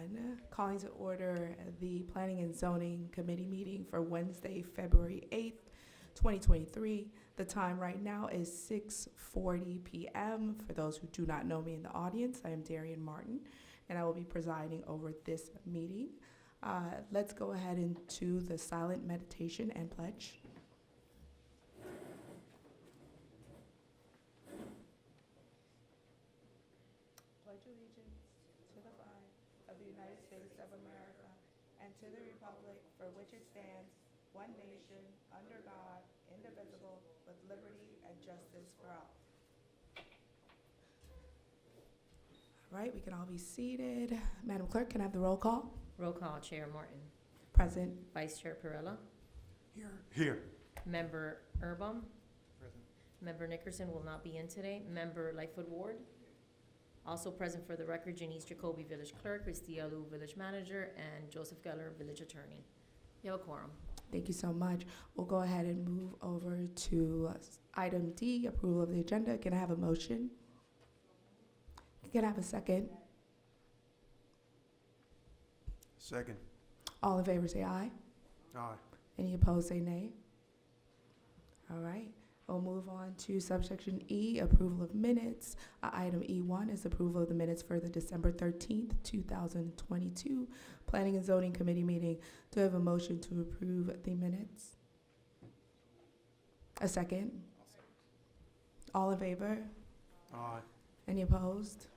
everyone. Calling to order the Planning and Zoning Committee meeting for Wednesday, February 8th, 2023. The time right now is 6:40 p.m. For those who do not know me in the audience, I am Darian Martin, and I will be presiding over this meeting. Let's go ahead into the silent meditation and pledge. Pledge allegiance to the flag of the United States of America and to the republic for which it stands, one nation, under God, indivisible, with liberty and justice for all. All right, we can all be seated. Madam Clerk, can I have the roll call? Roll call, Chair Morton. Present. Vice Chair Perella. Here. Member Erbum. Present. Member Nickerson will not be in today. Member Lightfoot Ward. Also present for the record, Janice Jacoby, Village Clerk, Christy Alou, Village Manager, and Joseph Geller, Village Attorney. You have a quorum. Thank you so much. We'll go ahead and move over to item D, approval of the agenda. Can I have a motion? Can I have a second? Second. All in favor say aye. Aye. Any opposed say nay. All right. We'll move on to subsection E, approval of minutes. Item E1 is approval of the minutes for the December 13th, 2022 Planning and Zoning Committee meeting. Do I have a motion to approve the minutes? A second? All in favor? Aye. Any opposed?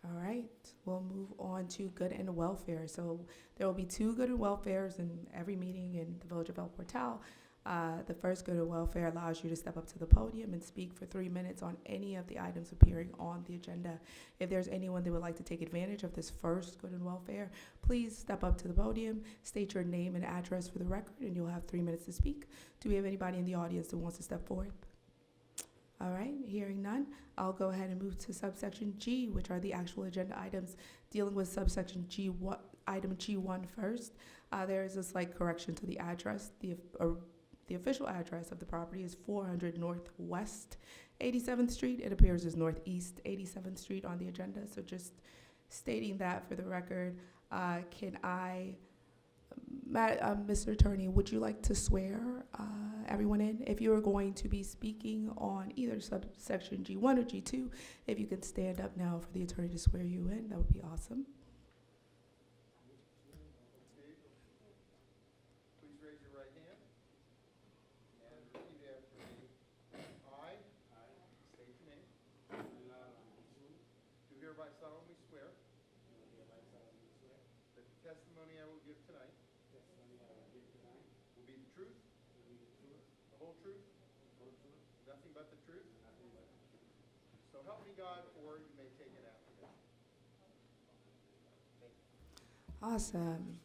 All right, we'll move on to good and welfare. So there will be two good and welfares in every meeting in the Village of El Portal. The first good and welfare allows you to step up to the podium and speak for 3 minutes on any of the items appearing on the agenda. If there's anyone that would like to take advantage of this first good and welfare, please step up to the podium, state your name and address for the record, and you'll have 3 minutes to speak. Do we have anybody in the audience that wants to step forward? All right, hearing none, I'll go ahead and move to subsection G, which are the actual agenda items. Dealing with subsection G1, item G1 first, there is a slight correction to the address. The official address of the property is 400 Northwest 87th Street. It appears as Northeast 87th Street on the agenda, so just stating that for the record. Can I, Mr. Attorney, would you like to swear everyone in? If you are going to be speaking on either subsection G1 or G2, if you could stand up now for the attorney to swear you in, that would be awesome. Please raise your right hand and repeat after me. I state your name, do hereby solemnly swear that the testimony I will give tonight will be the truth, the whole truth, nothing but the truth. So help me God, or you may take it after me. Thank you. Awesome.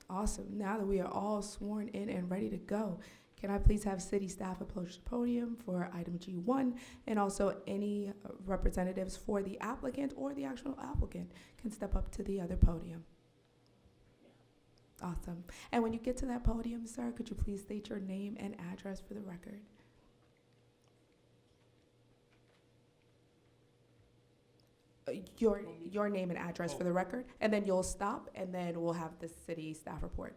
Awesome. Now that we are all sworn in and ready to go, can I please have city staff approach the podium for item G1, and also any representatives for the applicant or the actual applicant can step up to the other podium. Awesome. And when you get to that podium, sir, could you please state your name and address for the record? Your name and address for the record, and then you'll stop, and then we'll have the city staff report.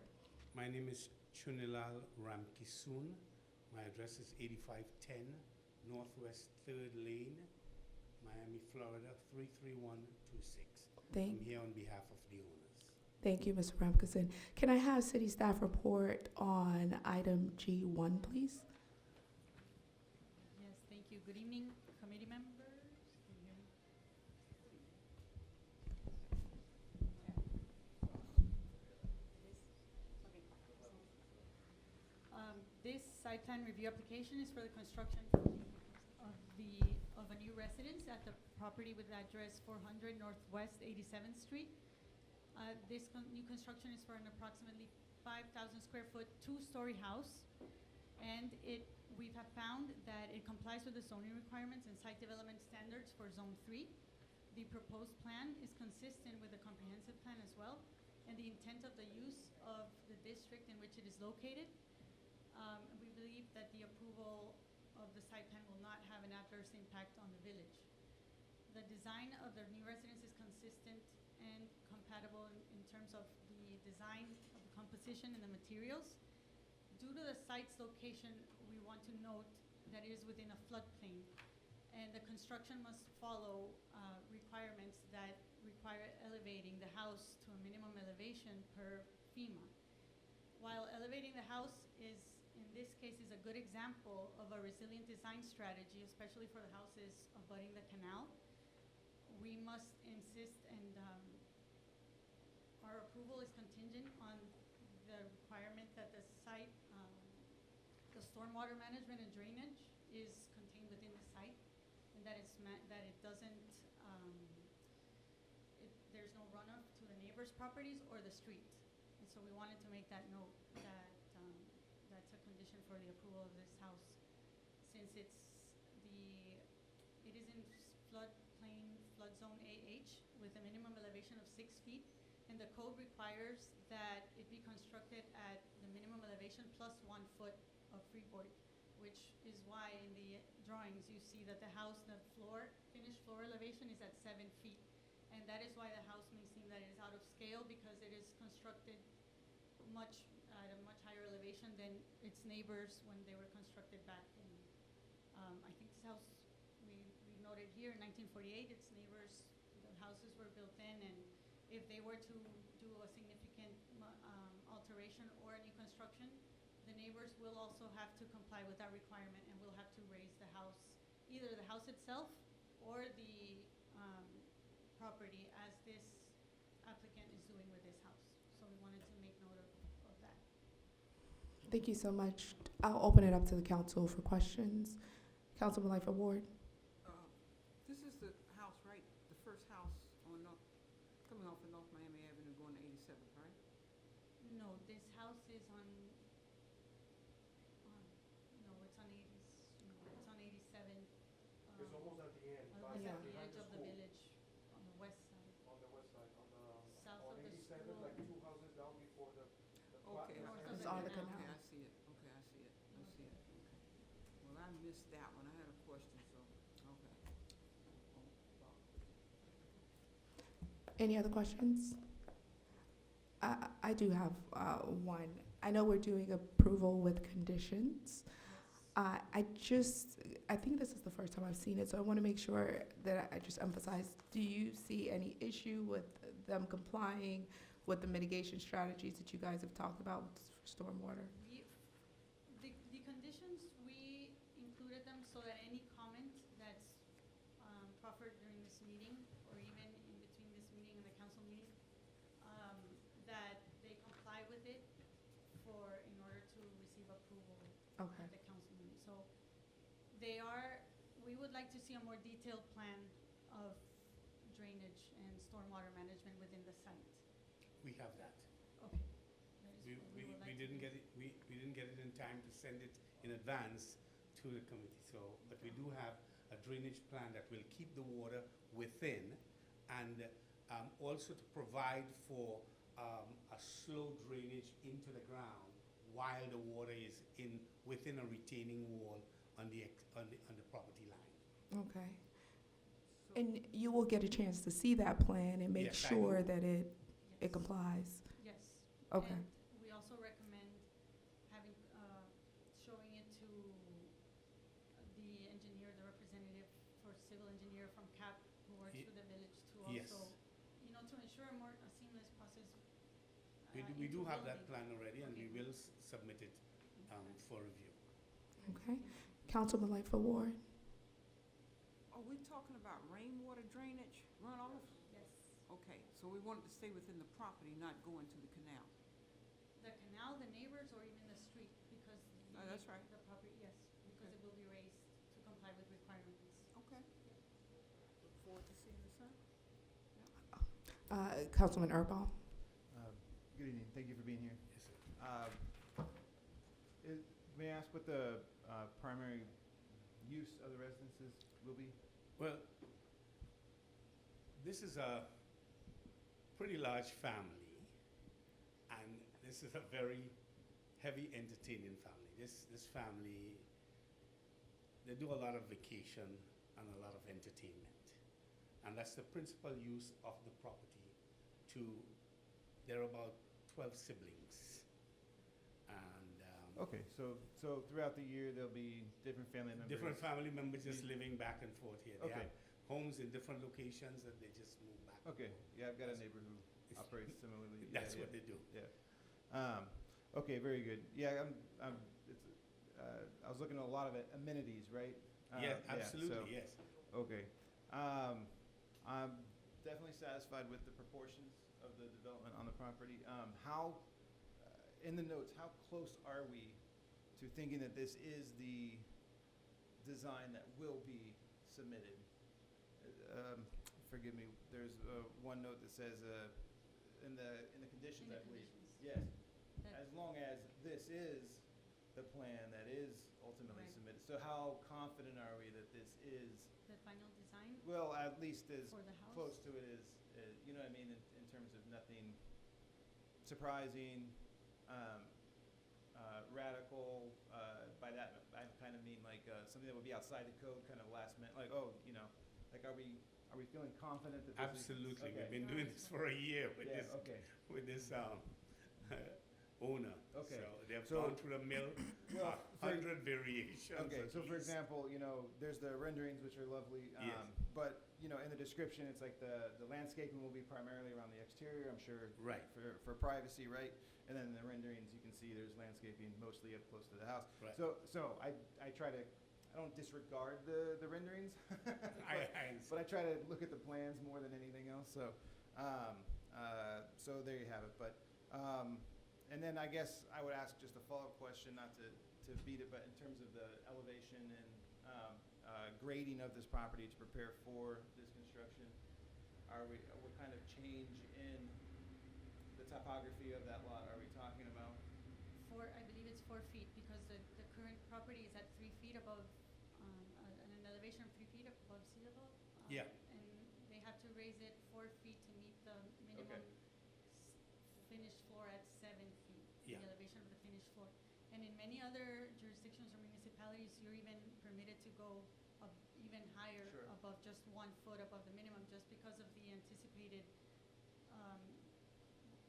My name is Chunilal Ramkisoon. My address is 8510 Northwest 3rd Lane, Miami, Florida 33126. I'm here on behalf of the owners. Thank you, Mr. Ramkison. Can I have city staff report on item G1, please? Yes, thank you. Good evening, committee members. Can you hear me? This site plan review application is for the construction of a new residence at the property with address 400 Northwest 87th Street. This new construction is for an approximately 5,000 square foot, 2-story house. And we have found that it complies with the zoning requirements and site development standards for Zone 3. The proposed plan is consistent with the comprehensive plan as well, and the intent of the use of the district in which it is located. We believe that the approval of the site plan will not have an adverse impact on the village. The design of the new residence is consistent and compatible in terms of the design of the composition and the materials. Due to the site's location, we want to note that it is within a floodplain, and the construction must follow requirements that require elevating the house to a minimum elevation per FEMA. While elevating the house is, in this case, is a good example of a resilient design strategy, especially for the houses abutting the canal, we must insist, and our approval is contingent on the requirement that the site, the stormwater management and drainage is contained within the site, and that that it doesn't, there's no runoff to the neighbors' properties or the street. And so we wanted to make that note that that's a condition for the approval of this house, since it is in floodplain, flood zone AH, with a minimum elevation of 6 feet, and the code requires that it be constructed at the minimum elevation plus 1 foot of freeboard, which is why in the drawings you see that the house, the floor, finished floor elevation is at 7 feet. And that is why the house may seem that it is out of scale, because it is constructed at a much higher elevation than its neighbors when they were constructed back in, I think this house, we noted here in 1948, its neighbors, the houses were built in, and if they were to do a significant alteration or a new construction, the neighbors will also have to comply with that requirement, and will have to raise the house, either the house itself or the property, as this applicant is doing with this house. So we wanted to make note of that. Thank you so much. I'll open it up to the council for questions. Councilman Lightfoot Ward. This is the house, right? The first house on North, coming off of North Miami Avenue going to 87th, right? No, this house is on, no, it's on 80s, no, it's on 87. It's almost at the end. It's Yeah. at the edge of the village, on the west side, On the west side, south on of the 87, school. like 2 houses down before the Okay, North of It's the on the canal. canal. Okay, I see it. Okay, I see it. I see it. Okay. Well, I missed that one. I had a question, so, okay. Any other questions? I do have one. I know we're doing approval with conditions. I think this is the first time I've seen it, so I want to make sure that I just emphasize, do you see any issue with them complying with the mitigation strategies that you guys have talked about for stormwater? The conditions, we included them so that any comment that's proffered during this meeting, or even in between this meeting and the council meeting, that they comply with it in order to receive approval Okay. at the council meeting. So we would like to see a more detailed plan of drainage and stormwater management within the site. We have that. Okay. That is We, what we, would we like to didn't do. get it, we didn't get it in time to send it in advance to the committee, so, but we do have a drainage plan that will keep the water within, and also to provide for a slow drainage into the ground while the water is within a retaining wall on the property line. Okay. So, And you will get a chance to see that plan and make Yes, I sure will. that it Yes. complies. Yes. Okay. And we also recommend having, showing it to the engineer, the representative for civil engineer from CAP, who works Ye- for the village, to yes. also, to ensure a seamless process. We do into have that building. plan already, and we Okay. will submit it for review. Okay. Councilman Lightfoot Ward. are we talking about rainwater drainage runoff? Yes. Okay, so we want it to stay within the property, not go into the canal. The canal, the neighbors, or even the street, because Oh, that's right. the property, yes, because Okay. it will be raised to comply with requirements. Okay. Look forward to seeing the site. Councilman Earball. Good evening, thank you for being here. Yes, sir. May I ask what the primary use of the residences will be? Well, this is a pretty large family, and this is a very heavy entertaining family. This family, they do a lot of vacation and a lot of entertainment, and that's the principal use of the property there are about 12 siblings. And Okay, so throughout the year, there'll be different family members? different family members just living back and forth here. They Okay. have homes in different locations that they just move back. Okay, yeah, I've got a neighbor who It's- operates similarly. Yeah, That's yeah. what they do. Okay, very good. Yeah, I was looking at a lot of amenities, right? Yeah, so- absolutely, yes. Okay. I'm definitely satisfied with the proportions of the development on the property. In the notes, how close are we to thinking that this is the design that will be submitted? Forgive me, there's one note that says, in the conditions, In I the believe. conditions. Yes, That- as long as this is the plan that is ultimately Right. submitted. So how confident are we that this is, The final design well, at least as for the house? close to it as, you know what I mean, in terms of nothing surprising, radical, by that, I kind of mean like, something that would be outside the code, kind of last minute, like, oh, you know, like, are we feeling confident that this is? Absolutely. Okay. We've been doing this for a year with Yeah, this okay. owner. Okay. So they've So- gone through the mill, Well, 100 variations. Okay, at so for least. example, you know, there's the renderings, which are lovely. Yes. But, you know, in the description, it's like the landscaping will be primarily around the exterior, I'm sure. Right. For privacy, right? And then in the renderings, you can see there's landscaping mostly up close to the house. Right. So I try to, I don't disregard the renderings. I- But I try to look at the plans more than anything else, so, so there you have it. But, and then I guess I would ask just a follow-up question, not to beat it, but in terms of the elevation and grading of this property to prepare for this construction, what kind of change in the topography of that lot are we talking about? I believe it's 4 feet, because the current property is at 3 feet above, an elevation of 3 feet above sea level. Yeah. And they have to raise it 4 feet to meet the minimum finished floor at 7 feet. Yeah. The elevation of the finished floor. And in many other jurisdictions or municipalities, you're even permitted to go even higher, Sure. above just 1 foot above the minimum, just because of the anticipated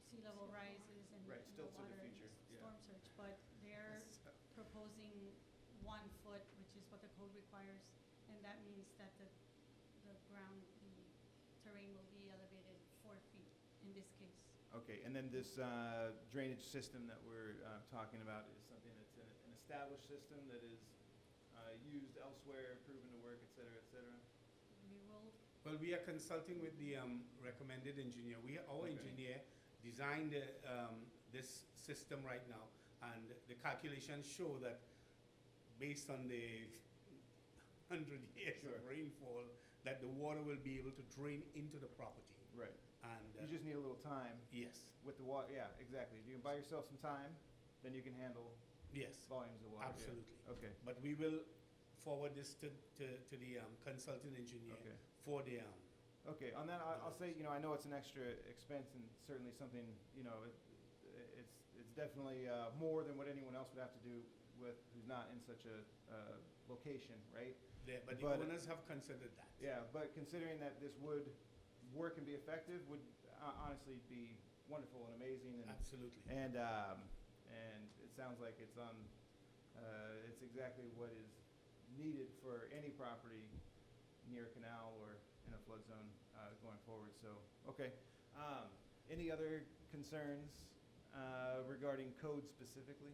sea level rises and Right, and still to the water future, yeah. storm surge. But they're proposing 1 foot, which is what the code requires, and that means that the ground, the terrain will be elevated 4 feet in this case. Okay, and then this drainage system that we're talking about is something that's an established system that is used elsewhere, proven to work, et cetera, et cetera? We will, Well, we are consulting with the recommended engineer. Our Okay. engineer designed this system right now, and the calculations show that based on the 100 years Sure. of rainfall, that the water will be able to drain into the property. Right. And You just need a little time yes, with the water, yeah, exactly. If you can buy yourself some time, then you can handle yes, volumes of water. yeah. absolutely. Okay, But we will forward this to the consulting engineer okay. for the Okay, on that, I'll say, you know, I know it's an extra expense and certainly something, you know, it's definitely more than what anyone else would have to do who's not in such a location, right? but the But- owners have considered that. Yeah, but considering that this would work and be effective, would honestly be wonderful and amazing, Absolutely. and it sounds like it's it's exactly what is needed for any property near a canal or in a flood zone going forward. So, okay. Any other concerns regarding code specifically?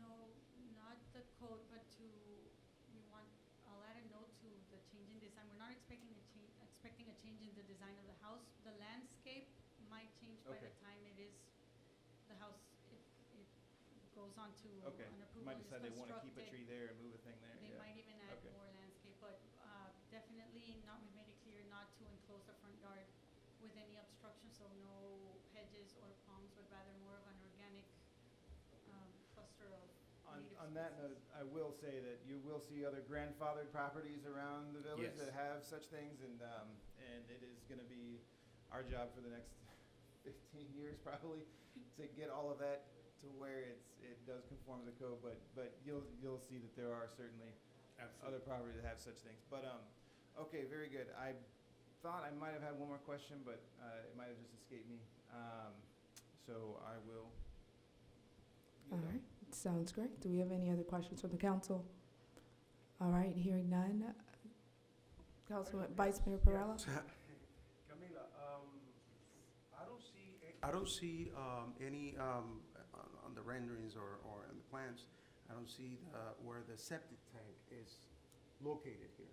no, not the code, but I'll add a note to the change in design. We're not expecting a change in the design of the house. The landscape might change by the Okay. time the house, if it goes on to Okay. an approval Might and is decide they want to keep a constructed. tree there and move a thing there. They yeah. might even add Okay. more landscape, but definitely not, we made it clear not to enclose the front yard with any obstruction, so no hedges or palms, but rather more of an organic cluster of native On that note, species. I will say that you will see other grandfathered properties around the village Yes. that have such things, and it is gonna be our job for the next 15 years probably to get all of that to where it does conform to the code, but you'll see that there are certainly Absolutely. other properties that have such things. But, okay, very good. thought I might have had one more question, but it might have just escaped me. So I will. All right, sounds great. Do we have any other questions from the council? All right, hearing none. Councilman, Vice Mayor Perrella? Camila, I don't see any, on the renderings or in the plans, I don't see where the septic tank is located here.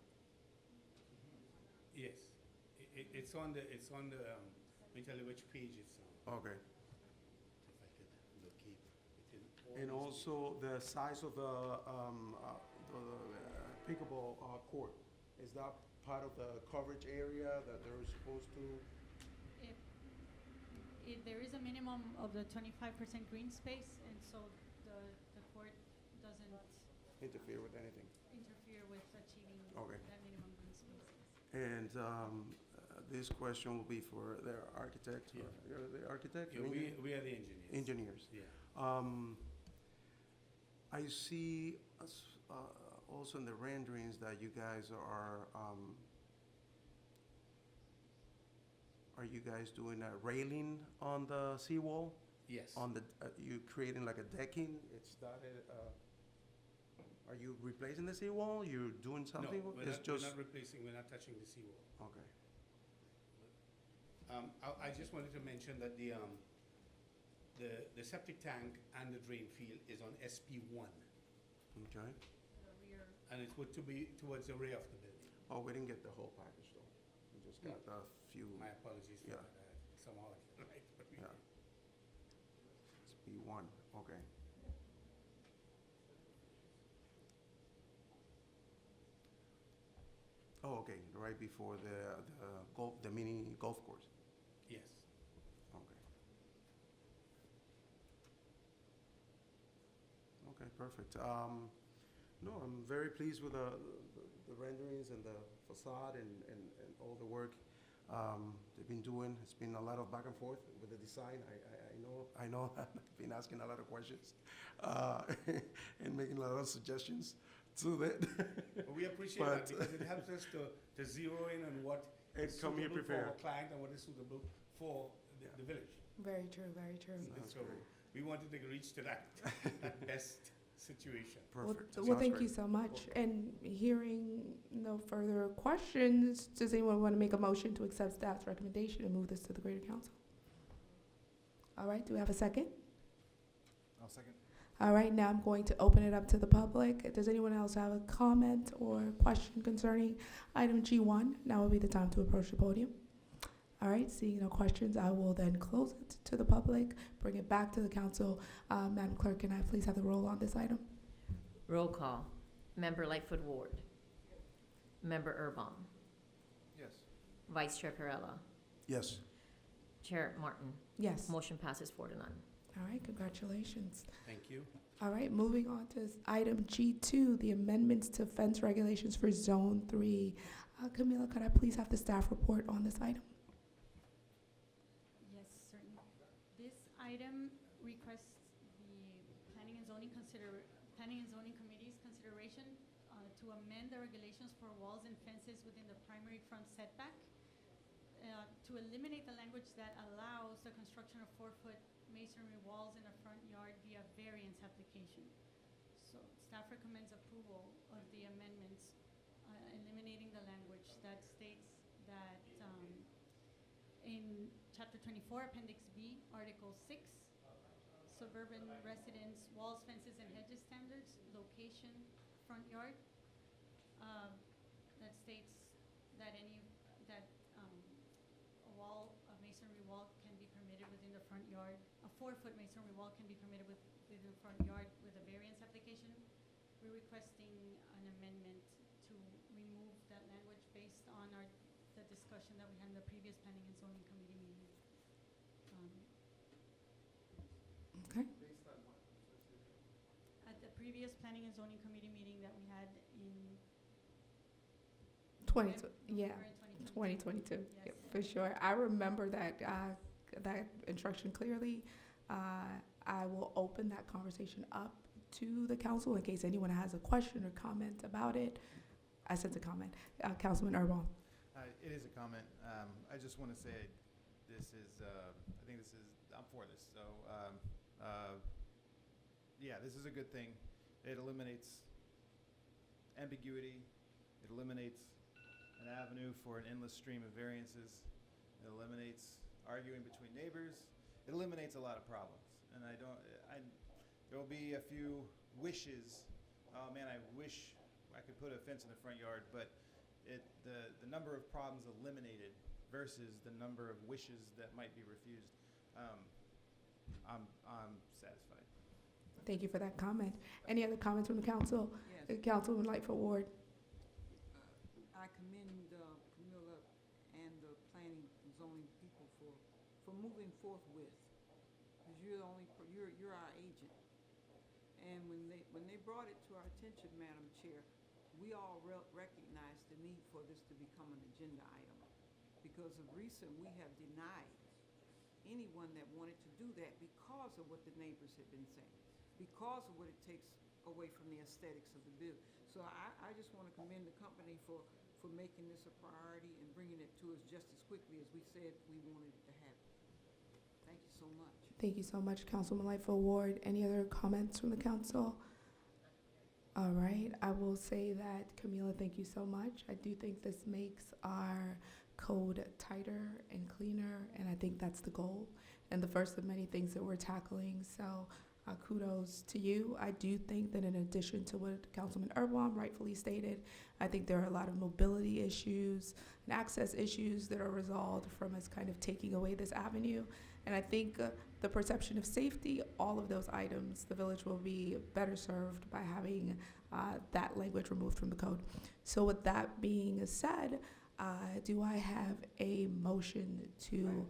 Yes, it's on the, let me tell you which page it's on, Okay. if I could locate within all And these also the size of the pickleball court, is that part of the coverage area that they're supposed to? If there is a minimum of the 25% green space, and so the court doesn't Interfere with anything? interfere with achieving Okay. that minimum green space. And this question will be for the architect. Yeah. You're the architect? Yeah, or we are the engineers. engineers. Yeah. I see also in the renderings that you guys are you guys doing a railing on the seawall? Yes. On the, you creating like a decking? It's that, are you replacing the seawall? You're doing No, something? we're It's not, just, we're not replacing, we're not touching the seawall. okay. I just wanted to mention that the septic tank and the drain field is on SP1, Okay. The rear, and it's to be towards the rear of the building. Oh, we didn't get the whole package though. We just got a few. My apologies for Yeah. that, somehow, right? But we- Yeah. It's B1, okay. Oh, okay, right before the mini golf course, Yes. okay. Okay, perfect. No, I'm very pleased with the renderings and the facade and all the work they've been doing. It's been a lot of back and forth with the design. I know I've been asking a lot of questions and making a lot of suggestions to it. But we appreciate that But- because it helps us to zero in on what And is come here suitable for our prepared. client and what is suitable for the village. Very true, very true. Sounds So great. we wanted to reach to that best situation. Perfect. Well, Sounds thank great. you so much. And hearing no further questions, does anyone want to make a motion to accept staff's recommendation and move this to the Greater Council? All right, do we have a second? I'll second. All right, now I'm going to open it up to the public. Does anyone else have a comment or question concerning item G1? Now would be the time to approach the podium. All right, seeing no questions, I will then close it to the public, bring it back to the council. Madam Clerk, can I please have the roll on this item? Roll call. Member Lightfoot Ward. Member Erbaum. Yes. Vice Chair Perrella. Yes. Chair Martin. Yes. Motion passes 4-0. All right, congratulations. Thank you. All right, moving on to item G2, the amendments to fence regulations for Zone 3. Camila, could I please have the staff report on this item? yes, certainly. This item requests the Planning and Zoning Committee's consideration to amend the regulations for walls and fences within the primary front setback to eliminate the language that allows the construction of 4-foot masonry walls in a front yard via variance application. So staff recommends approval of the amendments, eliminating the language that states that in Chapter 24, Appendix B, Article 6, suburban residence, walls, fences, and hedges standards, location, front yard, that states that a masonry wall can be permitted within the front yard. A 4-foot masonry wall can be permitted within the front yard with a variance application. We're requesting an amendment to remove that language based on the discussion that we had in the previous Planning and Zoning Committee meeting. Okay. Based on what? At the previous Planning and Zoning Committee meeting that we had in 2022. Yes. Yeah, for sure. I remember that instruction clearly. I will open that conversation up to the council in case anyone has a question or comment about it. I sense a comment. Councilman Erbaum. It is a comment. I just want to say this is, I think this is, I'm for this. So, yeah, this is a good thing. It eliminates ambiguity. It eliminates an avenue for an endless stream of variances. It eliminates arguing between neighbors. It eliminates a lot of problems. And there will be a few wishes. Oh man, I wish I could put a fence in the front yard, but the number of problems eliminated versus the number of wishes that might be refused, I'm satisfied. Thank you for that comment. Any other comments from the council? Yes. Councilwoman Lightfoot Ward. I commend Camilla and the planning and zoning people for moving forth with, because you're the only, you're our agent. And when they brought it to our attention, Madam Chair, we all recognized the need for this to become an agenda item. Because of recent, we have denied anyone that wanted to do that because of what the neighbors have been saying, because of what it takes away from the aesthetics of the bill. So I just want to commend the company for making this a priority and bringing it to us just as quickly as we said we wanted it to happen. Thank you so much. Thank you so much, Councilwoman Lightfoot Ward. Any other comments from the council? All right, I will say that, Camila, thank you so much. I do think this makes our code tighter and cleaner, and I think that's the goal and the first of many things that we're tackling. So kudos to you. I do think that in addition to what Councilman Erblom rightfully stated, I think there are a lot of mobility issues and access issues that are resolved from us kind of taking away this avenue. And I think the perception of safety, all of those items, the village will be better served by having that language removed from the code. So with that being said, do I have a motion to?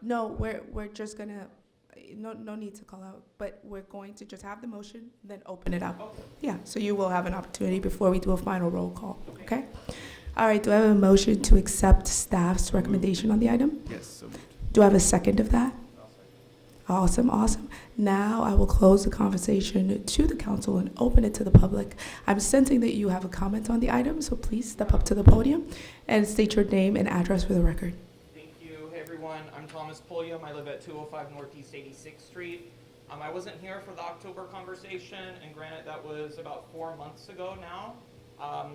No, we're just gonna, no need to call out, but we're going to just have the motion, then open it up. Okay. Yeah, so you will have an opportunity before we do a final roll call, okay? All right, do I have a motion to accept staff's recommendation on the item? Yes, so moved. Do I have a second of that? Awesome, awesome. Now I will close the conversation to the council and open it to the public. I'm sensing that you have a comment on the item, so please step up to the podium and state your name and address for the record. Thank you. Hey, everyone. I'm Thomas Pulliam. I live at 205 Northeast 86th Street. I wasn't here for the October conversation, and granted, that was about 4 months ago now.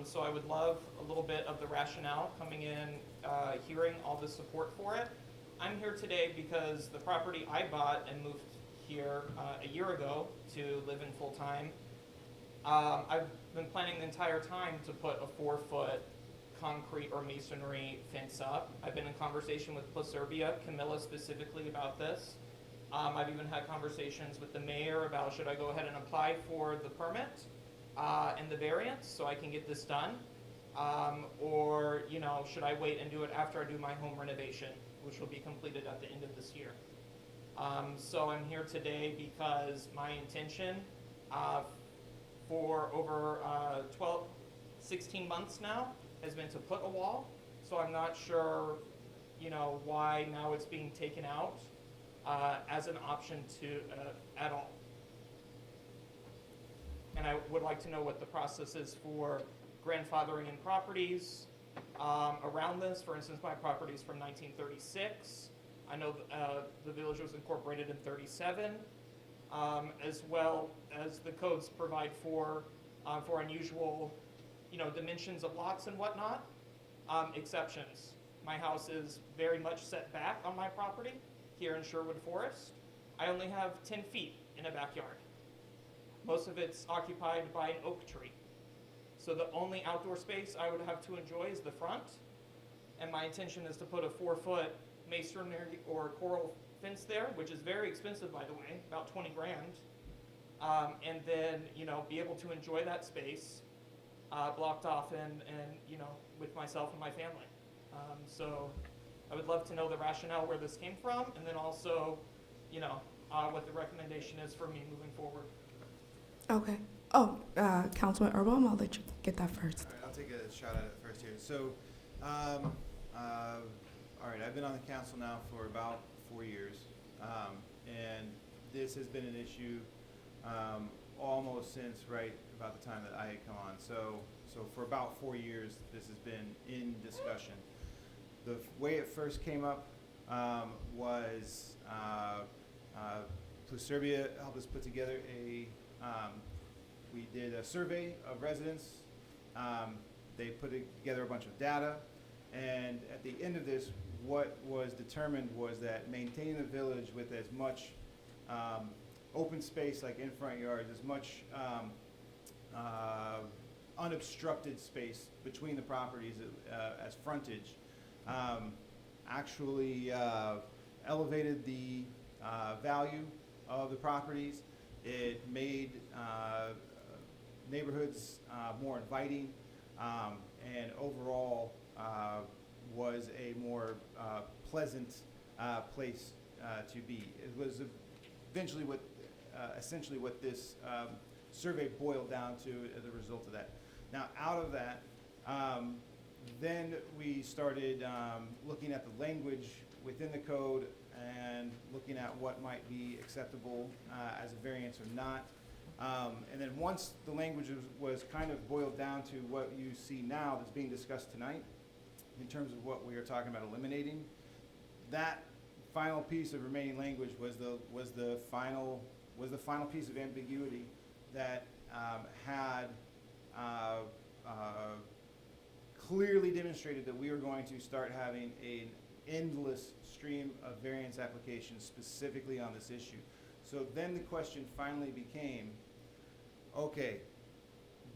So I would love a little bit of the rationale coming in, hearing all the support for it. I'm here today because the property I bought and moved here a year ago to live in full-time, I've been planning the entire time to put a 4-foot concrete or masonry fence up. I've been in conversation with Placerbia, Camilla specifically about this. I've even had conversations with the mayor about should I go ahead and apply for the permit and the variance so I can get this done, or should I wait and do it after I do my home renovation, which will be completed at the end of this year. So I'm here today because my intention for over 16 months now has been to put a wall. So I'm not sure, why now it's being taken out as an option to at all. And I would like to know what the process is for grandfathering in properties around this. For instance, my property is from 1936. I know the village was incorporated in 37, as well as the codes provide for unusual, dimensions of lots and whatnot. Exceptions. My house is very much set back on my property here in Sherwood Forest. I only have 10 feet in a backyard. Most of it's occupied by an oak tree. So the only outdoor space I would have to enjoy is the front. And my intention is to put a 4-foot masonry or coral fence there, which is very expensive, by the way, about 20 grand. And then, be able to enjoy that space blocked off and with myself and my family. So I would love to know the rationale where this came from, and then also, what the recommendation is for me moving forward. Okay. Oh, Councilman Erblom, I'll let you get that first. All right, I'll take a shot at it first here. So, all right, I've been on the council now for about 4 years, and this has been an issue almost since about the time that I had come on. So for about 4 years, this has been in discussion. The way it first came up was Plus Serbia helped us put together we did a survey of residents. They put together a bunch of data, and at the end of this, what was determined was that maintaining the village with as much open space, like in front yards, as much unobstructed space between the properties as frontage, actually elevated the value of the properties. It made neighborhoods more inviting, and overall was a more pleasant place to be. It was eventually essentially what this survey boiled down to as a result of that. Now, out of that, then we started looking at the language within the code and looking at what might be acceptable as a variance or not. And then once the language was kind of boiled down to what you see now that's being discussed tonight, in terms of what we are talking about eliminating, that final piece of remaining language was the final piece of ambiguity that had clearly demonstrated that we were going to start having an endless stream of variance applications specifically on this issue. So then the question finally became, okay,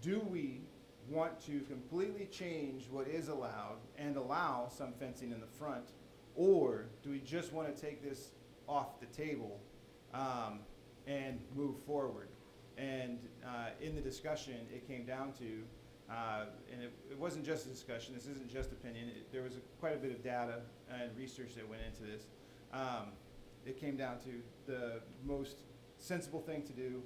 do we want to completely change what is allowed and allow some fencing in the front, or do we just want to take this off the table and move forward? And in the discussion, it came down to, and it wasn't just a discussion, this isn't just opinion, there was quite a bit of data and research that went into this. It came down to the most sensible thing to do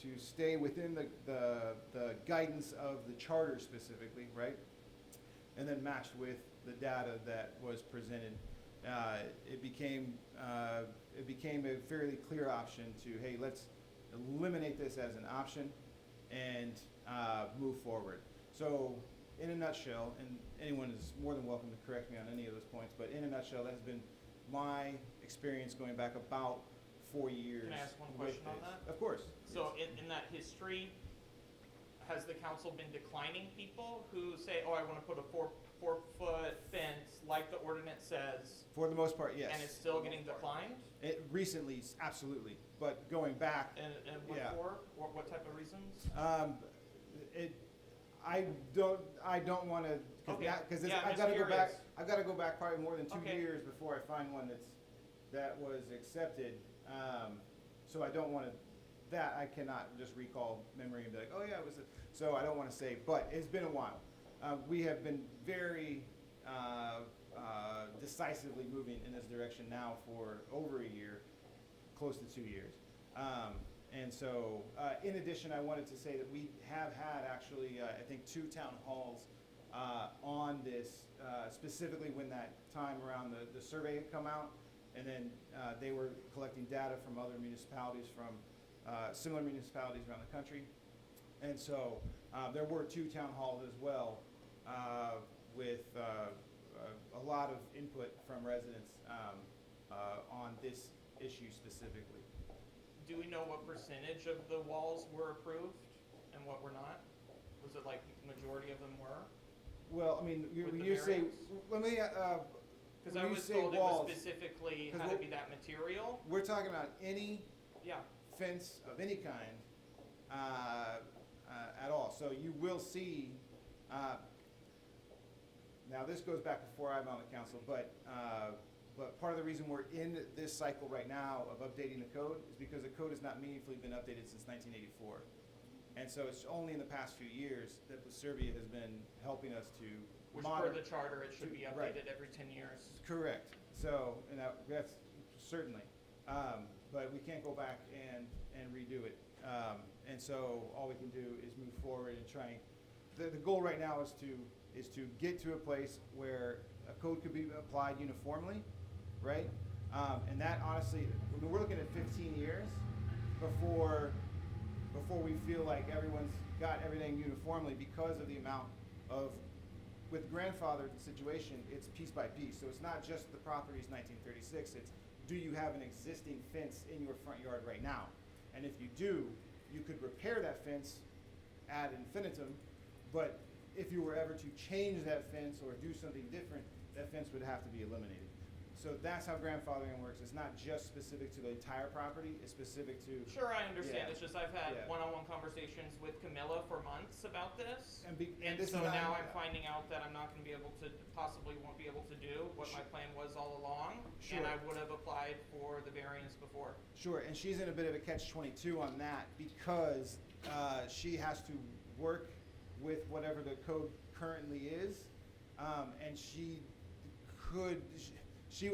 to stay within the guidance of the charter specifically, right? And then matched with the data that was presented. It became a fairly clear option to, hey, let's eliminate this as an option and move forward. So in a nutshell, and anyone is more than welcome to correct me on any of those points, but in a nutshell, that has been my experience going back about 4 years. Can I ask one with question on this. that? Of course. So in that history, has the council been declining people who say, oh, I want to put a four-foot fence like the ordinance says, For the most part, yes. and it's still getting declined? It recently, absolutely, but going back, And what Yeah. for? What type of reasons? I don't want to, Okay. because Yeah, I'm I've got to just go back. curious. I've got to go back probably more than 2 Okay. years before I find one that was accepted. So I don't want to. That I cannot just recall memory and be like, oh yeah, it was. So I don't want to say, but it's been a while. We have been very decisively moving in this direction now for over a year, close to 2 years. And so, in addition, I wanted to say that we have had actually, I think, 2 town halls on this, specifically when that time around the survey had come out. And then they were collecting data from other municipalities, from similar municipalities around the country. And so there were 2 town halls as well with a lot of input from residents on this issue specifically. Do we know what percentage of the walls were approved and what were not? Was it like majority of them were? Well, I mean, With when the you say, variance? let me, Because I when you was say told it walls, was specifically 'cause had to what- be that material. we're talking about any Yeah. fence of any kind at all. So you will see, now this goes back before I'm on the council, but part of the reason we're in this cycle right now of updating the code is because the code has not meaningfully been updated since 1984. And so it's only in the past few years that Serbia has been helping us to Which per monitor. the charter, it should be Right. updated every 10 years. Correct. So, and that's certainly, but we can't go back and redo it. And so all we can do is move forward and try. The goal right now is to get to a place where a code could be applied uniformly, right? And that honestly, we're looking at 15 years before before we feel like everyone's got everything uniformly because of the amount of, with grandfathered situation, it's piece by piece. So it's not just the property's 1936, it's do you have an existing fence in your front yard right now? And if you do, you could repair that fence ad infinitum, but if you were ever to change that fence or do something different, that fence would have to be eliminated. So that's how grandfathering works. It's not just specific to the entire property, it's specific to, Sure, I understand. Yeah. It's just I've had Yeah. one-on-one conversations with Camilla for months about this. and And this so is not- now I'm finding out that I'm not gonna be able to, possibly won't be able to do what my plan was all along. Sure. And I would have applied for the variance before. Sure, and she's in a bit of a catch-22 on that because she has to work with whatever the code currently is, and she could,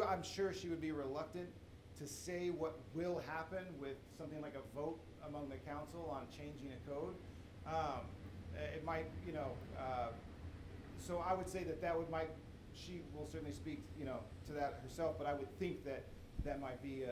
I'm sure she would be reluctant to say what will happen with something like a vote among the council on changing a code. It might, so I would say that she will certainly speak, to that herself, but I would think that that might be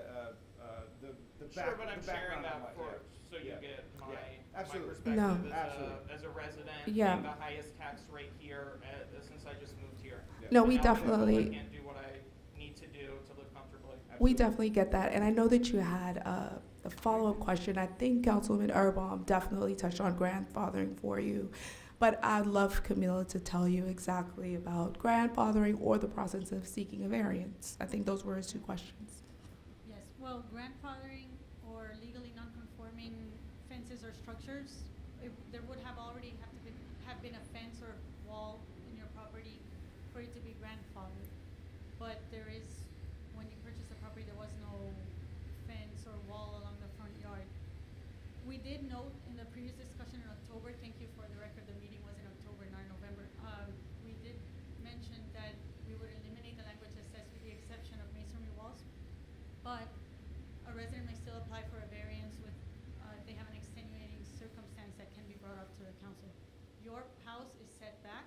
the Sure, but I'm the sharing background on that what- so you Yeah. get Yeah. my Absolutely. perspective No. Absolutely. as a resident, Yeah. paying the highest tax rate here, since I just moved here. Yeah. No, And we now I feel definitely. I can't do what I need to do to live comfortably. We definitely get that, and I know that you had a follow-up question. I think Councilwoman Erbaum definitely touched on grandfathering for you, but I'd love Camila to tell you exactly about grandfathering or the process of seeking a variance. I think those were his two questions. Yes, well, grandfathering or legally non-conforming fences or structures, there would have already have been a fence or wall in your property for it to be grandfathered. But there is, when you purchased the property, there was no fence or wall along the front yard. We did note in the previous discussion in October, thank you for the record, the meeting was in October, not November. We did mention that we would eliminate the language that says with the exception of masonry walls. But a resident may still apply for a variance with, they have an extenuating circumstance that can be brought up to the council. Your house is set back,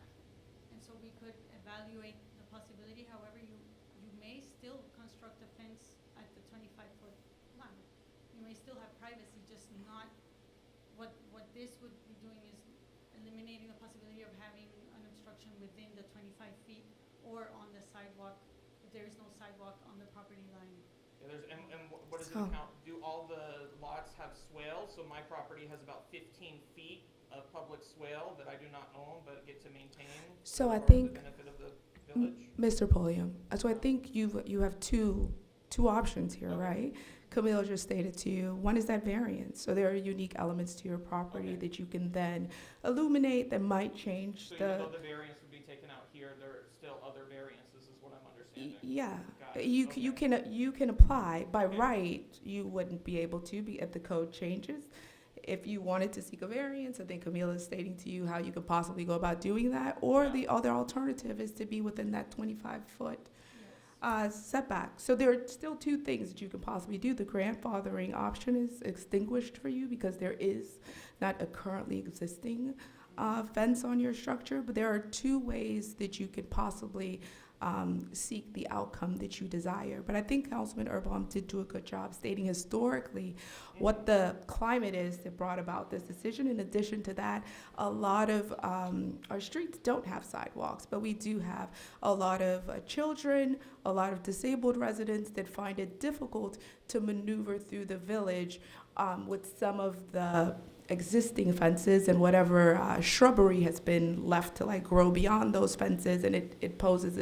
and so we could evaluate the possibility, however, you may still construct a fence at the 25-foot line. You may still have privacy, just not, what this would be doing is eliminating the possibility of having an obstruction within the 25 feet or on the sidewalk, if there is no sidewalk on the property line. Yeah, what does it So- count? Do all the lots have swales? So my property has about 15 feet of public swale that I do not own but get to maintain So I for think, the benefit of the village. Mr. Pulliam, so I think you have two options here, Okay. right? Camille just stated to you, one is that variance. So there are unique elements to your property Okay. that you can then illuminate that might change So even the. though the variance would be taken out here, there are still other variances, is what I'm understanding. Yeah, Got it. you Okay. you can apply. By Okay. right, you wouldn't be able to be if the code changes. If you wanted to seek a variance, I think Camila is stating to you how you could possibly go about doing that. Or Yeah. the other alternative is to be within that 25-foot Yes. setback. So there are still two things that you can possibly do. The grandfathering option is extinguished for you because there is not a currently existing fence on your structure, but there are two ways that you could possibly seek the outcome that you desire. But I think Councilman Erbaum did do a good job stating historically what the climate is that brought about this decision. In addition to that, a lot of our streets don't have sidewalks, but we do have a lot of children, a lot of disabled residents that find it difficult to maneuver through the village with some of the existing fences and whatever shrubbery has been left to grow beyond those fences, and it poses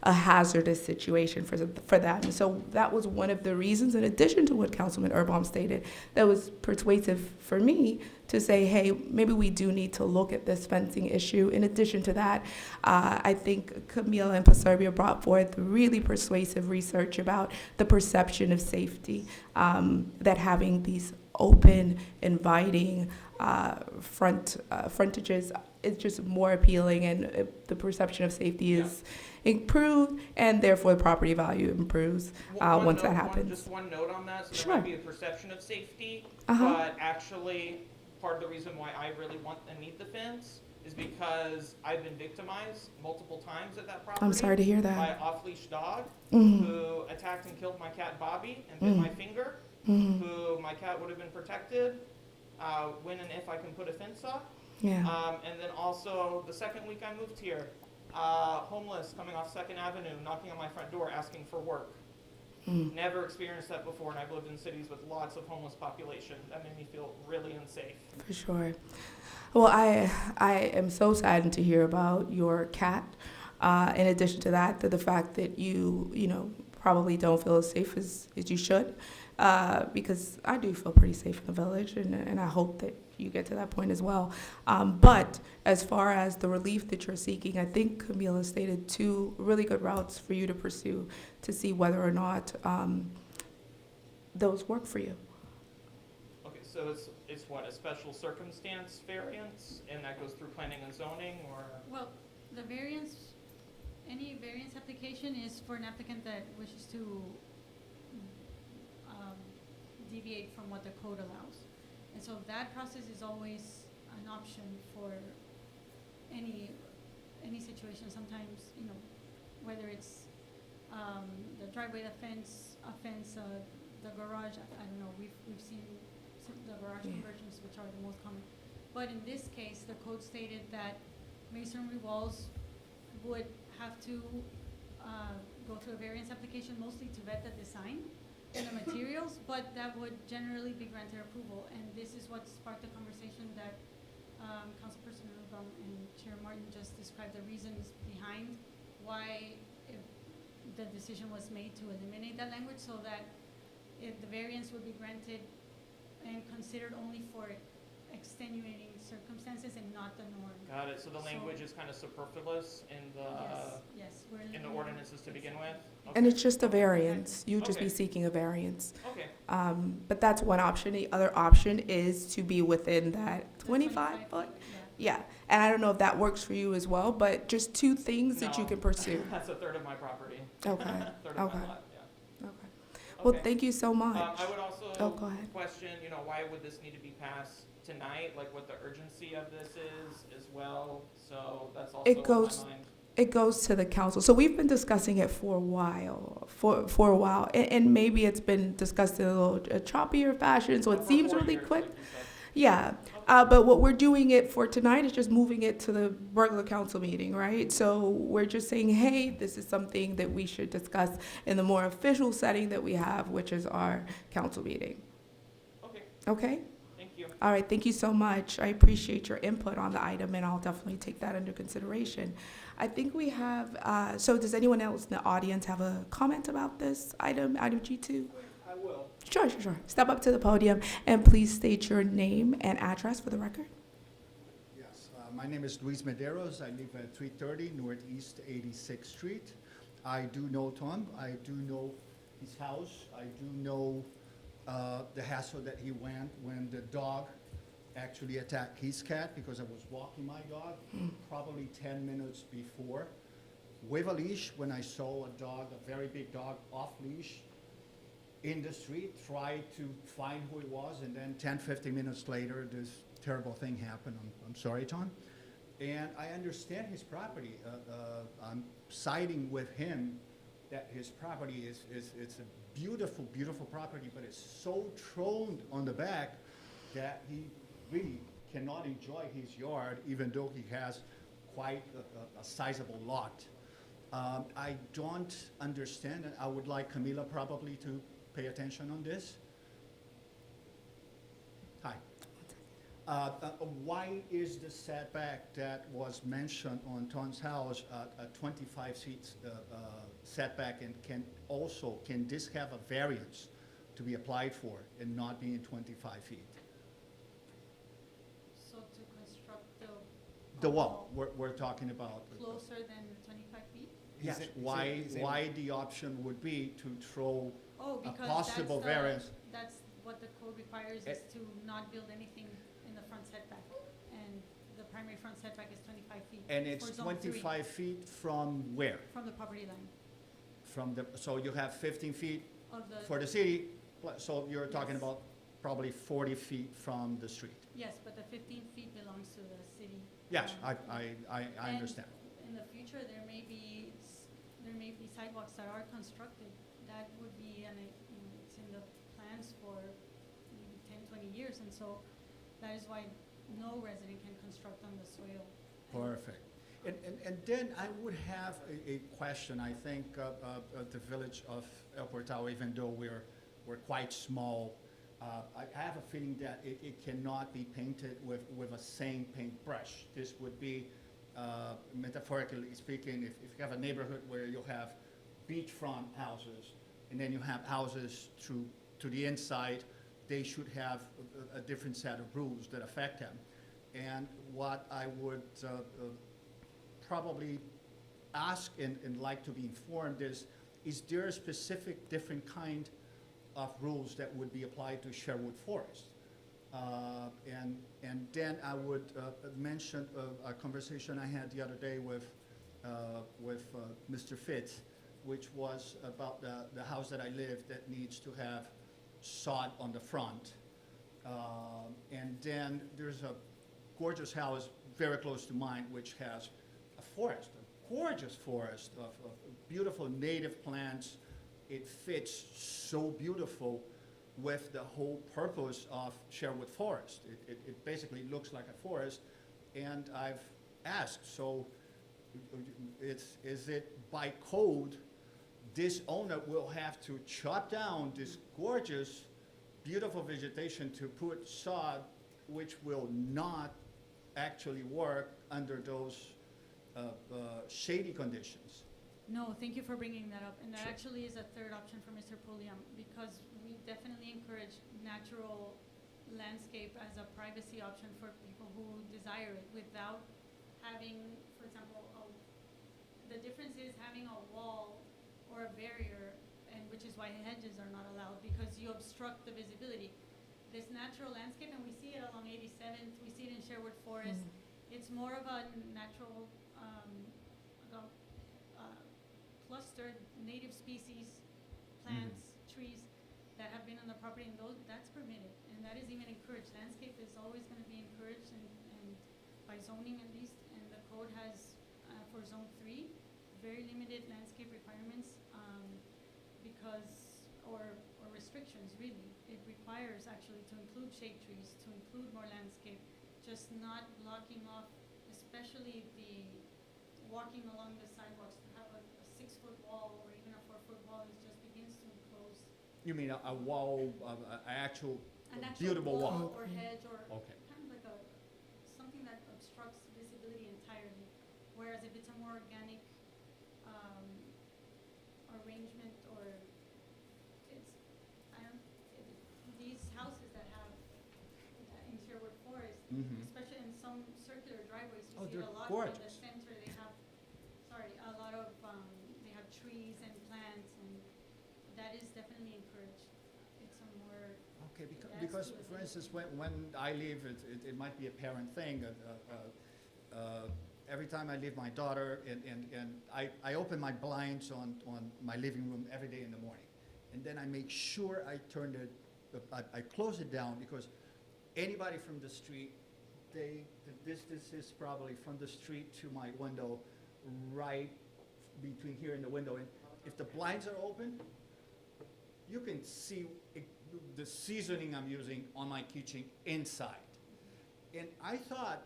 a hazardous situation for them. And so that was one of the reasons, in addition to what Councilman Erbaum stated, that was persuasive for me to say, hey, maybe we do need to look at this fencing issue. In addition to that, I think Camila and Paserbia brought forth really persuasive research about the perception of safety, that having these open, inviting frontages is just more appealing, and the perception of safety is improved, and therefore the property value improves once that happens. Just one note on that. So Sure. there might be a perception of safety, Uh-huh. but actually, part of the reason why I really want and need the fence is because I've been victimized multiple times at that property. I'm sorry to hear By that. an off-leash dog Mhm. who attacked and killed my cat Bobby and bit my finger, Mhm. who my cat would have been protected, when and if I can put a fence up. Yeah. And then also, the second week I moved here, homeless coming off Second Avenue, knocking on my front door, asking for work. Mm. Never experienced that before, and I've lived in cities with lots of homeless population. That made me feel really unsafe. For sure. Well, I am so saddened to hear about your cat. In addition to that, the fact that you know, probably don't feel as safe as you should, because I do feel pretty safe in the village, and I hope that you get to that point as well. But as far as the relief that you're seeking, I think Camila stated 2 really good routes for you to pursue to see whether or not those work for you. Okay, so it's what, a special circumstance variance, and that goes through planning and zoning, or? Well, the variance, any variance application is for an applicant that wishes to deviate from what the code allows. And so that process is always an option for any situation. Sometimes, you know, whether it's the driveway, the fence, the garage, I don't know, we've seen the garage Yeah. conversions, which are the most common. But in this case, the code stated that masonry walls would have to go through a variance application, mostly to vet the design and the materials, but that would generally be granted approval. And this is what sparked the conversation that Councilperson Rubam and Chair Martin just described, the reasons behind why the decision was made to eliminate that language, so that the variance would be granted and considered only for extenuating circumstances and not the norm. Got it, so the So- language is kind of superfluous in Yes, we're in the eliminating- ordinances to begin with? And Okay. it's just a variance. You'd just be Okay. seeking a variance. Okay, But that's one option. The other option is to be within that The 25 foot. feet, Yeah, and I don't know if that works for you as well, but just 2 things that you No. can pursue. that's a third of my property. Okay, Third of okay. my lot, yeah. okay. Well, Okay. thank you so much. I would also Oh, go ahead. question, you know, why would this need to be passed tonight? Like what the urgency of this is as well, so that's also It on goes- my mind. It goes to the council. So we've been discussing it for a while, for a while, and maybe it's been discussed in a little choppier fashion, so For it seems 4 really years, quick. like you said. Yeah, but what we're doing it for tonight is just moving it to the regular council meeting, right? So we're just saying, hey, this is something that we should discuss in the more official setting that we have, which is our council meeting. Okay, Okay? thank you. All right, thank you so much. I appreciate your input on the item, and I'll definitely take that under consideration. I think we have, so does anyone else in the audience have a comment about this item G2? I will. Sure. Step up to the podium and please state your name and address for the record. Yes, my name is Luis Medeiros. I live at 330 Northeast 86th Street. I do know Tom. I do know his house. I do know the hassle that he went when the dog actually attacked his cat, because I was walking my dog probably 10 minutes before with a leash when I saw a dog, a very big dog, off leash in the street, tried to find who it was, and then 10, 15 minutes later, this terrible thing happened. I'm sorry, Tom. And I understand his property. I'm siding with him that his property it's a beautiful, beautiful property, but it's so thrown on the back that he really cannot enjoy his yard, even though he has quite a sizable lot. I don't understand, and I would like Camila probably to pay attention on this. Hi. Why is the setback that was mentioned on Tom's house a 25 feet setback, and can this have a variance to be applied for and not being 25 feet? So to construct The wall, we're talking about. closer than 25 feet? Yes, why the option would be to throw Oh, a because possible variance. that's what the code requires, is to not build anything in the front setback. And the primary front setback is 25 feet. And it's for zone 3, 25 feet from where? From the property line So you have 15 feet of the. for the city, so you're talking Yes. about probably 40 feet from the street. Yes, but the 15 feet belongs to the city. Yes, Um, I And understand. In the future, there may be sidewalks that are constructed. That would be, it's in the plans for maybe 10, 20 years. And so That is why no resident can construct on the soil. Perfect. And then I would have a question. I think the village of El Portal, even though we're quite small, I have a feeling that it cannot be painted with a same paintbrush. This would be, metaphorically speaking, if you have a neighborhood where you have beachfront houses, and then you have houses to the inside, they should have a different set of rules that affect them. And what I would probably ask and like to be informed is there a specific different kind of rules that would be applied to Sherwood Forest? And then I would mention a conversation I had the other day with Mr. Fitz, which was about the house that I live that needs to have sod on the front. And then there's a gorgeous house very close to mine, which has a forest, a gorgeous forest of beautiful native plants. It fits so beautiful with the whole purpose of Sherwood Forest. It basically looks like a forest, and I've asked, so is it by code, this owner will have to chop down this gorgeous, beautiful vegetation to put sod, which will not actually work under those shady conditions? No, thank you for bringing that up. And that Sure. actually is a third option for Mr. Pulliam, because we definitely encourage natural landscape as a privacy option for people who desire it without having, for example, the difference is having a wall or a barrier, and which is why hedges are not allowed, because you obstruct the visibility. This natural landscape, and we see it along 87th, we see it in Sherwood Forest. It's more of a natural, clustered native species, plants, trees that have been on the property, and that's permitted, and that is even encouraged. Landscape is always gonna be encouraged, and by zoning at least, and the code has, for zone 3, very limited landscape requirements, because, or restrictions really. It requires actually to include shade trees, to include more landscape, just not blocking off, especially the walking along the sidewalks, to have a 6-foot wall or even a 4-foot wall, it just begins to enclose You mean a wall, an actual an actual beautiful wall? or hedge or Okay. kind of like something that obstructs visibility entirely. Whereas if it's a more organic arrangement, or these houses that have in Sherwood Forest, Mhm. especially in some circular driveways, Oh, you see it they're a lot in the gorgeous. center. They have, a lot of, they have trees and plants, and that is definitely encouraged. It's a more, Okay, That's because, what for it instance, when I leave, it might be a parent thing. Every time I leave my daughter, and I open my blinds on my living room every day in the morning. And then I make sure I I close it down, because anybody from the street, the distance is probably from the street to my window, right between here and the window. And if the blinds are open, you can see the seasoning I'm using on my kitchen inside. And I thought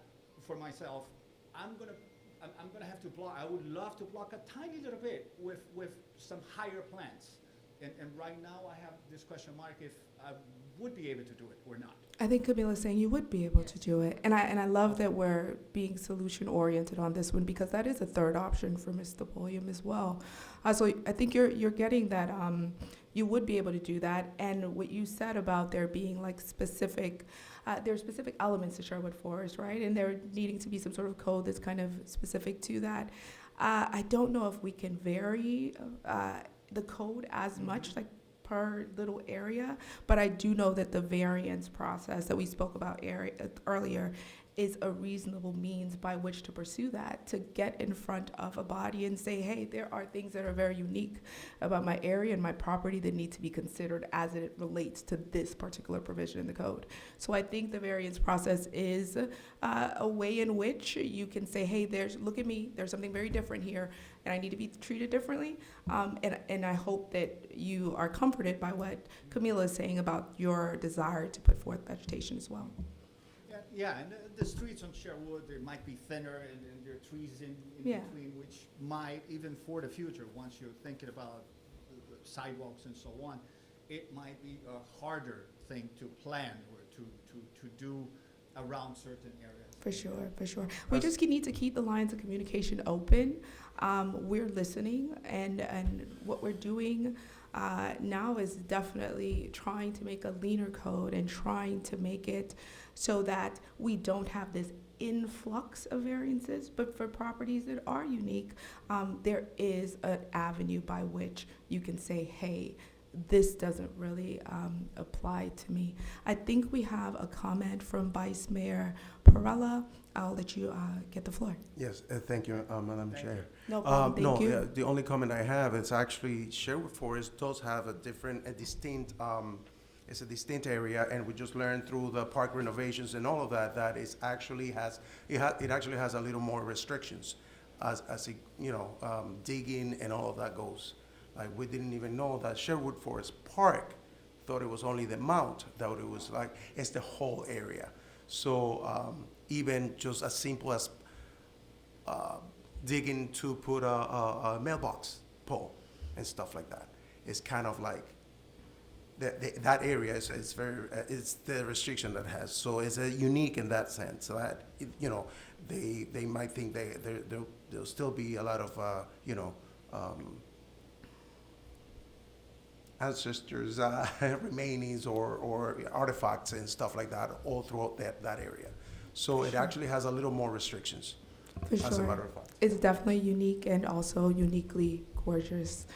for myself, I'm gonna have to block, I would love to block a tiny little bit with some higher plants. And right now I have this question mark if I would be able to do it or not. I think Camila's saying you would be able to do it. And I love that we're being solution-oriented on this one, because that is a third option for Mr. Pulliam as well. So I think you're getting that you would be able to do that. And what you said about there being like specific, there are specific elements to Sherwood Forest, right? And there needing to be some sort of code that's kind of specific to that. I don't know if we can vary the code as much, like per little area, but I do know that the variance process that we spoke about earlier is a reasonable means by which to pursue that, to get in front of a body and say, hey, there are things that are very unique about my area and my property that need to be considered as it relates to this particular provision in the code. So I think the variance process is a way in which you can say, hey, look at me, there's something very different here, and I need to be treated differently. And I hope that you are comforted by what Camila is saying about your desire to put forth vegetation as well. Yeah, and the streets on Sherwood, they might be thinner and there are trees in Yeah. between, which might, even for the future, once you're thinking about the sidewalks and so on, it might be a harder thing to plan or to do around certain areas. For sure, for sure. We just need to keep the lines of communication open. We're listening, and what we're doing now is definitely trying to make a leaner code and trying to make it so that we don't have this influx of variances. But for properties that are unique, there is an avenue by which you can say, hey, this doesn't really apply to me. I think we have a comment from Vice Mayor Perella. I'll let you get the floor. Yes, thank you, Madam Thank Chair. No problem, thank you. The only comment I have is actually Sherwood Forest does have a distinct, it's a distinct area, and we just learned through the park renovations and all of that, that it actually has a little more restrictions as it, digging and all of that goes. Like, we didn't even know that Sherwood Forest Park thought it was only the mount, that it was like, it's the whole area. So even just as simple as digging to put a mailbox pole and stuff like that, it's kind of like, that area is very, it's the restriction that has. So it's unique in that sense, so that, they might think there'll still be a lot of, ancestors' remainings or artifacts and stuff like that all throughout that area. So it actually has a little more restrictions, For as a matter sure. of fact. It's definitely unique and also uniquely gorgeous.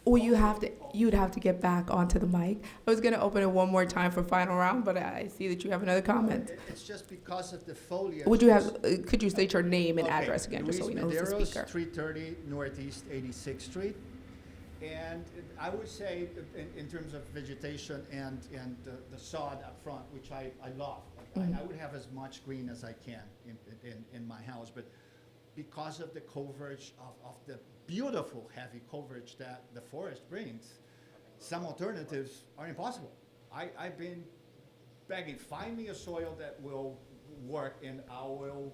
Well, you'd have to get back onto the mic. I was going to open it one more time for final round, but I see that you have another comment. It's just because of the foliage. Would you have? Could you state your name and Okay, address again, just so we know who's the Luis speaker? Medeiros, 330 Northeast 86th Street. And I would say, in terms of vegetation and the sod up front, which I love, I would have as much green as I can in my house, but because of the coverage of the beautiful heavy coverage that the forest brings, some alternatives are impossible. I've been begging, find me a soil that will work, and I will,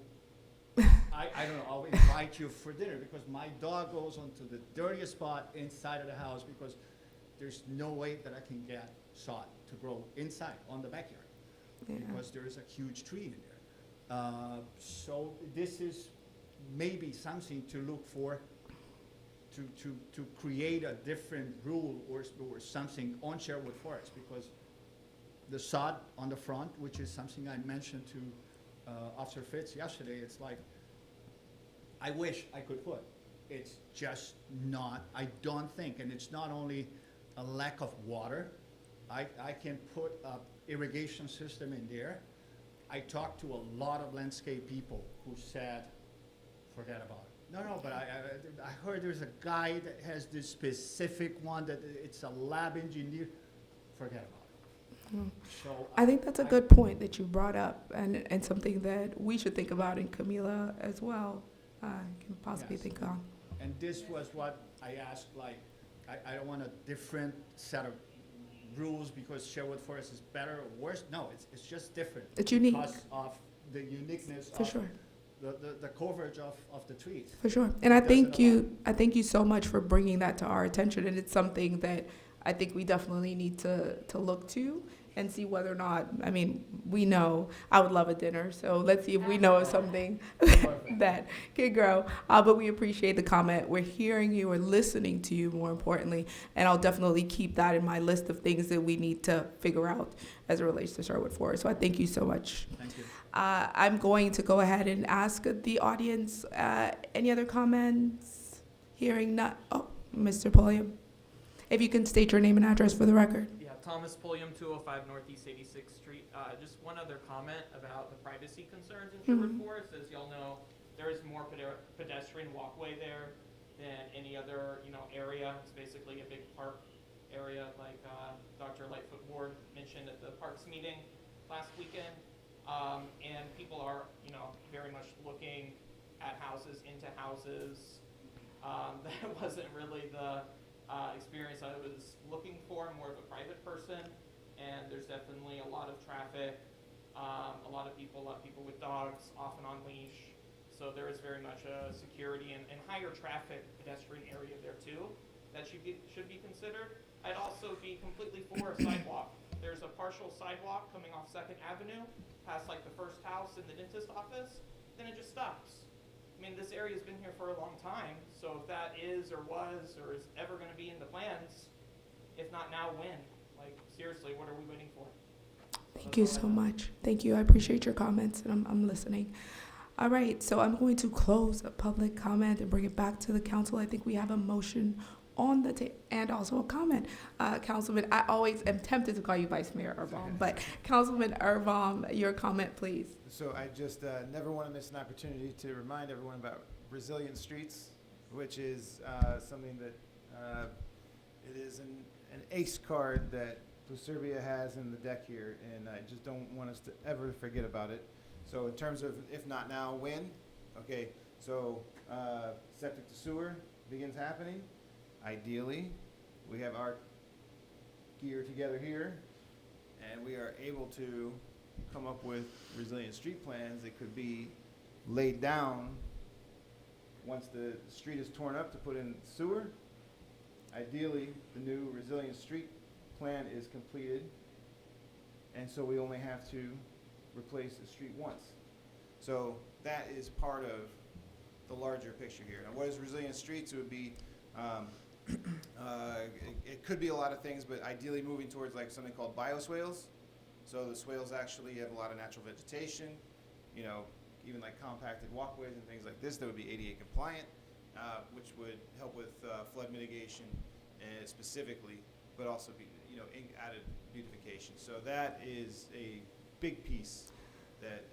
I don't know, I'll invite you for dinner, because my dog goes onto the dirtiest spot inside of the house, because there's no way that I can get sod to grow inside on the backyard, because there is a huge tree in there. So this is maybe something to look for, to create a different rule or something on Sherwood Forest, because the sod on the front, which is something I mentioned to Officer Fitz yesterday, it's like, I wish I could put. It's just not, I don't think, and it's not only a lack of water. I can put an irrigation system in there. I talked to a lot of landscape people who said, forget about it. No, but I heard there's a guy that has this specific one that it's a lab engineer. Forget about it. So I think that's a good point that you brought up, and something that we should think about in Camila as well. Can possibly Yes. think on. And this was what I asked, like, I don't want a different set of rules because Sherwood Forest is better or worse. No, it's just different. It's unique. Because of the uniqueness For of sure. the coverage of the trees. For sure. And I Doesn't thank you. allow- I thank you so much for bringing that to our attention. And it's something that I think we definitely need to look to and see whether or not, I mean, we know I would love a dinner. So let's see if we know of something that can grow. But we appreciate the comment. We're hearing you, we're listening to you, more importantly. And I'll definitely keep that in my list of things that we need to figure out as it relates to Sherwood Forest. So I thank you so much. Thank you. I'm going to go ahead and ask the audience, any other comments? Hearing none. Oh, Mr. Pulliam. If you can state your name and address for the record. Yeah, Thomas Pulliam, 205 Northeast 86th Street. Just one other comment about the privacy concerns in Sherwood Forest. As y'all know, there is more pedestrian walkway there than any other, area. It's basically a big park area, like Dr. Lightfoot Ward mentioned at the Parks meeting last weekend. And people are, very much looking at houses, into houses. That wasn't really the experience I was looking for. More of a private person and there's definitely a lot of traffic, a lot of people with dogs, often on leash. So there is very much a security and higher traffic pedestrian area there too that should be considered. I'd also be completely for a sidewalk. There's a partial sidewalk coming off 2nd Avenue, past like the first house in the dentist office, then it just stops. I mean, this area's been here for a long time, so if that is or was or is ever gonna be in the plans, if not now, when? Like, seriously, what are we waiting for? Thank you so much. Thank you. I appreciate your comments, and I'm listening. All right, so I'm going to close a public comment and bring it back to the council. I think we have a motion on the and also a comment. Councilman, I always am tempted to call you Vice Mayor Erbaum, but Councilman Erbaum, your comment, please. So I just never want to miss an opportunity to remind everyone about Resilient Streets, which is something that it is an ace card that Pluserbia has in the deck here, and I just don't want us to ever forget about it. So in terms of, if not now, when? Okay, so septic to sewer begins happening. Ideally, we have our gear together here, and we are able to come up with resilient street plans that could be laid down once the street is torn up to put in sewer. Ideally, the new resilient street plan is completed, and so we only have to replace the street once. So that is part of the larger picture here. Now, what is resilient streets? It would be, it could be a lot of things, but ideally moving towards like something called bioswales. So the swales actually have a lot of natural vegetation, you know, even like compacted walkways and things like this that would be ADA compliant, which would help with flood mitigation specifically, but also be, you know, added beautification. So that is a big piece that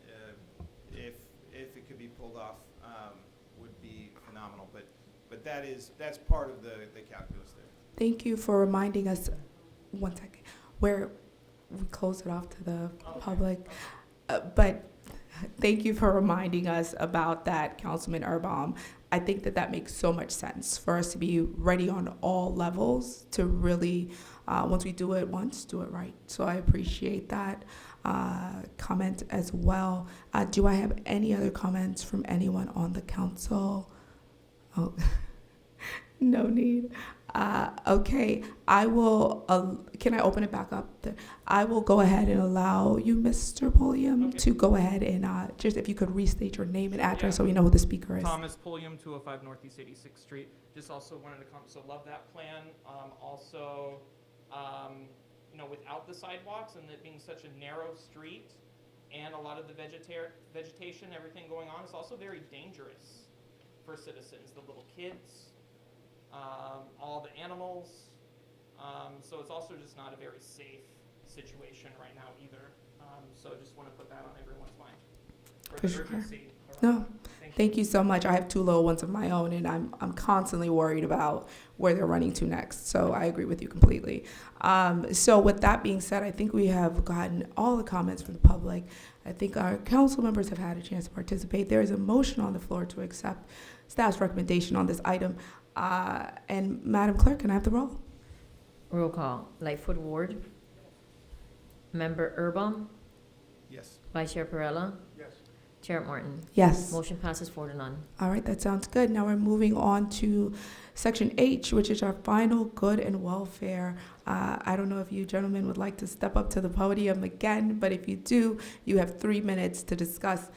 if it could be pulled off, would be phenomenal. But that's part of the calculus there. Thank you for reminding us, one second, where we close it off to the public. But thank you for reminding us about that, Councilman Erbaum. I think that makes so much sense for us to be ready on all levels to really, once we do it once, do it right. So I appreciate that comment as well. Do I have any other comments from anyone on the council? Oh, no need. Okay, I will, can I open it back up? I will go ahead and allow you, Mr. Pulliam, to go ahead and just if you could restate your name and address so we know who the speaker is. Thomas Pulliam, 205 Northeast 86th Street. Just also wanted to comment, so love that plan. Also, you know, without the sidewalks and it being such a narrow street and a lot of the vegetation, everything going on, is also very dangerous for citizens, the little kids, all the animals. So it's also just not a very safe situation right now either. So just want to put that on everyone's mind. For sure. Urgency No, around that. thank you so much. I have two little ones of my own, and I'm constantly worried about where they're running to next. So I agree with you completely. So with that being said, I think we have gotten all the comments from the public. I think our council members have had a chance to participate. There is a motion on the floor to accept staff's recommendation on this item. And Madam Clerk, can I have the roll? Roll call. Lightfoot Ward. Member Erbaum. Yes. Vice Chair Perella. Yes. Chair Martin. Yes. Motion passes 4-0. All right, that sounds good. Now we're moving on to Section H, which is our final good and welfare. I don't know if you gentlemen would like to step up to the podium again, but if you do, you have 3 minutes to discuss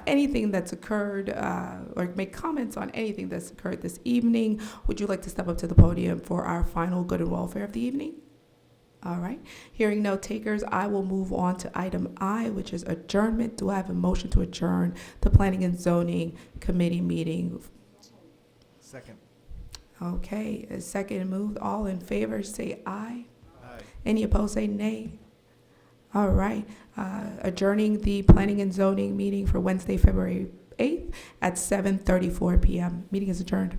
anything that's occurred or make comments on anything that's occurred this evening. Would you like to step up to the podium for our final good and welfare of the evening? All right. Hearing no takers, I will move on to item I, which is adjournment. Do I have a motion to adjourn the Planning and Zoning Committee meeting? Second. Okay, a second moved. All in favor, say aye. Aye. Any opposed, say nay. All right. Adjourning the Planning and Zoning meeting for Wednesday, February 8th at 7:34 p.m. Meeting is adjourned.